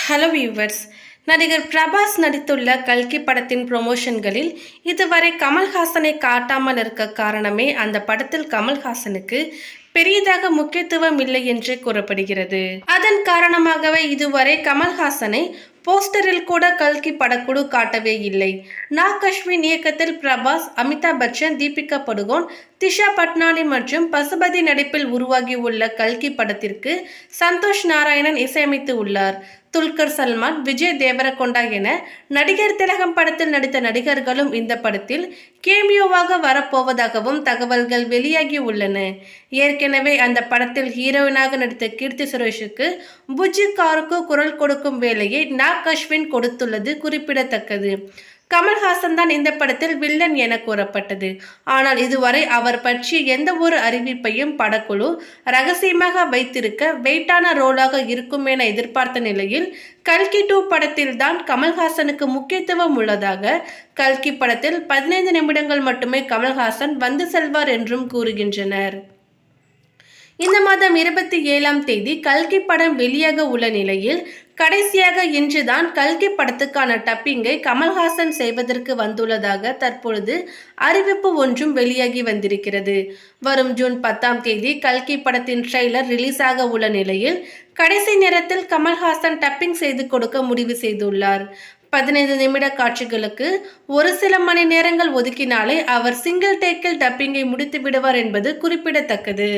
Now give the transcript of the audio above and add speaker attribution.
Speaker 1: Hello viewers. நடிகர் பிரபாஸ் நடித்துள்ள கல்கி படத்தின் ப்ரொமோஷன்களில் இதுவரை கமல்ஹாசனை காட்டாமல் இருக்க காரணமே அந்த படத்தில் கமல்ஹாசனுக்கு பெரியதாக முக்கியத்துவம் இல்லை என்று கூறப்படுகிறது. அதன் காரணமாகவே இதுவரை கமல்ஹாசனை போஸ்டரில் கூட கல்கி படக்குழு காட்டவே இல்லை. நாக் அஸ்வின் இயக்கத்தில் பிரபாஸ், அமிதாப் பச்சன், தீபிகா படுகோன், திஷா பட்னானி மற்றும் பசுபதி நடிப்பில் உருவாகியுள்ள கல்கி படத்திற்கு சந்தோஷ் நாராயணன் இசையமைத்து உள்ளார். துல்கர் சல்மான், விஜய் தேவரகொண்டா என நடிகர் திலகம் படத்தில் நடித்த நடிகர்களும் இந்த படத்தில் கேமியோவாக வரப்போவதாகவும் தகவல்கள் வெளியாகி உள்ளன. ஏற்கனவே அந்த படத்தில் ஹீரோயினாக நடித்த கீர்த்தி சுரேஷுக்கு புஜ்ஜி காருக்கு குரல் கொடுக்கும் வேலையை நாக் அஸ்வின் கொடுத்துள்ளது குறிப்பிடத்தக்கது. கமல்ஹாசன் தான் இந்த படத்தில் வில்லன் என கூறப்பட்டது. ஆனால் இதுவரை அவர் பற்றிய எந்த ஒரு அறிவிப்பையும் படக்குழு ரகசியமாக வைத்திருக்க வெயிட்டான ரோலாக இருக்கும் என எதிர்பார்த்த நிலையில் கல்கி 2 படத்தில் தான் கமல்ஹாசனுக்கு முக்கியத்துவம் உள்ளதாக, கல்கி படத்தில் 15 நிமிடங்கள் மட்டுமே கமல்ஹாசன் வந்து செல்வார் என்றும் கூறுகின்றனர். இந்த மாதம் 27ஆம் தேதி கல்கி படம் வெளியாக உள்ள நிலையில் கடைசியாக இன்றுதான் கல்கி படத்துக்கான டப்பிங்கை கமல்ஹாசன் செய்வதற்கு வந்துள்ளதாக தற்பொழுது அறிவிப்பு ஒன்றும் வெளியாகி வந்திருக்கிறது. வரும் ஜூன் 10ஆம் தேதி கல்கி படத்தின் ட்ரெய்லர் ரிலீஸ் ஆக உள்ள நிலையில் கடைசி நேரத்தில் கமல்ஹாசன் டப்பிங் செய்து கொடுக்க முடிவு செய்துள்ளார். 15 நிமிட காட்சிகளுக்கு ஒரு சில மணி நேரங்கள் ஒதுக்கினாலே அவர் சிங்கிள் டேக்கில் டப்பிங்கை முடித்து விடுவார் என்பது குறிப்பிடத்தக்கது.